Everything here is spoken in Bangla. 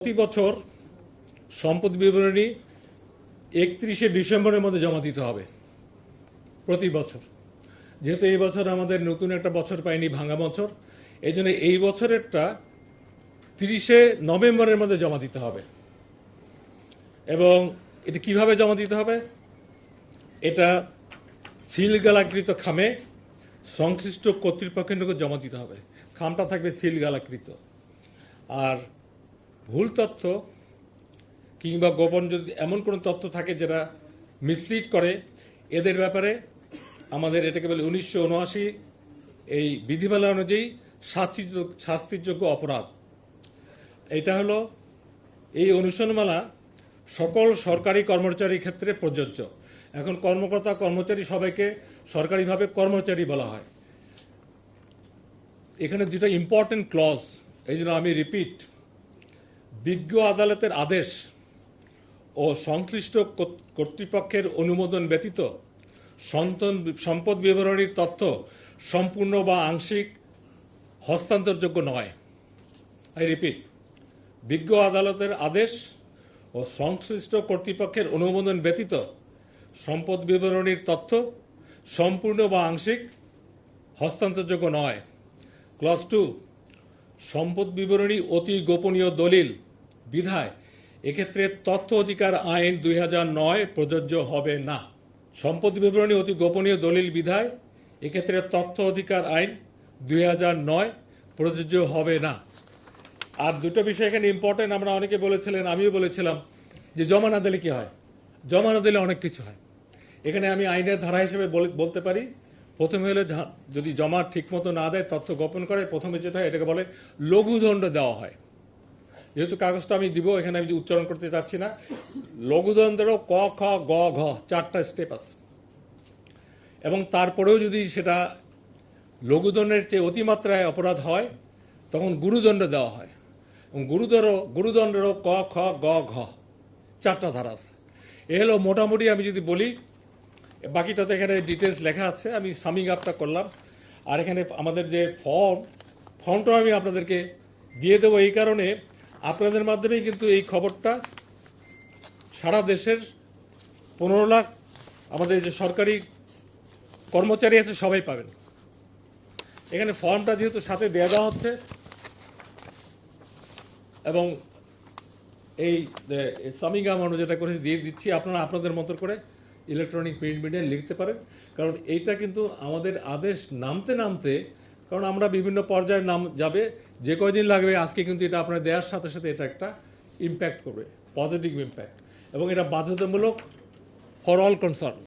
প্রতি বছর সম্পদ বিবরণী 31শে ডিসেম্বরের মধ্যে জমা দিতে হবে প্রতি বছর। যেহেতু এই বছর আমাদের নতুন একটা বছর পাইনি, ভাঙা বছর, এই জন্য এই বছরেরটা 30শে নভেম্বরের মধ্যে জমা দিতে হবে। এবং এটা কিভাবে জমা দিতে হবে? এটা সিলগালাকৃত খামে সংশ্লিষ্ট কর্তৃপক্ষের নিকট জমা দিতে হবে। খামটা থাকবে সিলগালাকৃত। আর ভুল তথ্য কিংবা গোপন যদি এমন কোনো তথ্য থাকে যেটা মিসলিড করে, এদের ব্যাপারে আমাদের এটাকে বলে 1979 এই বিধিমালা অনুযায়ী শাস্তিযোগ্য অপরাধ। এটা হলো এই অনুশাসনমালা সকল সরকারি কর্মচারীর ক্ষেত্রে প্রযোজ্য। এখন কর্মকর্তা কর্মচারী সবাইকে সরকারিভাবে কর্মচারী বলা হয়। এখানে দুটো ইম্পর্টেন্ট ক্লজ, এই জন্য আমি রিপিট, বিজ্ঞ আদালতের আদেশ ও সংশ্লিষ্ট কর্তৃপক্ষের অনুমোদন ব্যতীত সম্পদ বিবরণীর তথ্য সম্পূর্ণ বা আংশিক হস্তান্তরযোগ্য নয়। আই রিপিট, বিজ্ঞ আদালতের আদেশ ও সংশ্লিষ্ট কর্তৃপক্ষের অনুমোদন ব্যতীত সম্পদ বিবরণীর তথ্য সম্পূর্ণ বা আংশিক হস্তান্তরযোগ্য নয়। ক্লজ 2, সম্পদ বিবরণী অতি গোপনীয় দলিল বিধায় এক্ষেত্রে তথ্য অধিকার আইন 2009 প্রযোজ্য হবে না। সম্পদ বিবরণী অতি গোপনীয় দলিল বিধায় এক্ষেত্রে তথ্য অধিকার আইন 2009 প্রযোজ্য হবে না। আর দুটো বিষয় এখানে ইম্পর্টেন্ট, আমরা অনেকে বলেছিলেন, আমিও বলেছিলাম যে জমা না দিলে কি হয়। জমা না দিলে অনেক কিছু হয়। এখানে আমি আইনের ধারা হিসেবে বলতে পারি, প্রথমে হলে যদি জমা ঠিকমতো না দেয়, তথ্য গোপন করে, প্রথমে যেটা হয় এটাকে বলে লঘুদণ্ড দেওয়া হয়। যেহেতু কাগজটা আমি দিব, এখানে আমি উচ্চারণ করতে চাচ্ছি না। লঘুদণ্ডেরও ক, খ, গ, ঘ 4টা স্টেপ আছে। এবং তারপরেও যদি সেটা লঘুদণ্ডের চেয়ে অতিমাত্রায় অপরাধ হয়, তখন গুরুদণ্ড দেওয়া হয়। এবং গুরুদণ্ডেরও ক, খ, গ, ঘ 4টা ধারা আছে। এ হলো মোটামুটি, আমি যদি বলি, বাকিটা তো এখানে ডিটেলস লেখা আছে, আমি সামিং আপটা করলাম। আর এখানে আমাদের যে ফর্মটাও আমি আপনাদেরকে দিয়ে দেবো, এই কারণে আপনাদের মাধ্যমেই কিন্তু এই খবরটা সারা দেশের 15 লাখ আমাদের যে সরকারি কর্মচারী আছে সবাই পাবেন। এখানে ফর্মটা যেহেতু সাথে দেওয়া হচ্ছে, এবং এই সামিং আপ আমরা যেটা করে দিয়ে দিচ্ছি, আপনারা আপনাদের মতো করে ইলেকট্রনিক প্রিন্ট মিডিয়ায় লিখতে পারেন। কারণ এইটা কিন্তু আমাদের আদেশ নামতে, কারণ আমরা বিভিন্ন পর্যায়ের নাম যাবে, যে কয়দিন লাগবে, আজকে কিন্তু এটা আপনার দেওয়ার সাথে সাথে এটা একটা ইম্প্যাক্ট করবে, পজিটিভ ইম্প্যাক্ট, এবং এটা বাধ্যতামূলক ফর অল কনসার্ন।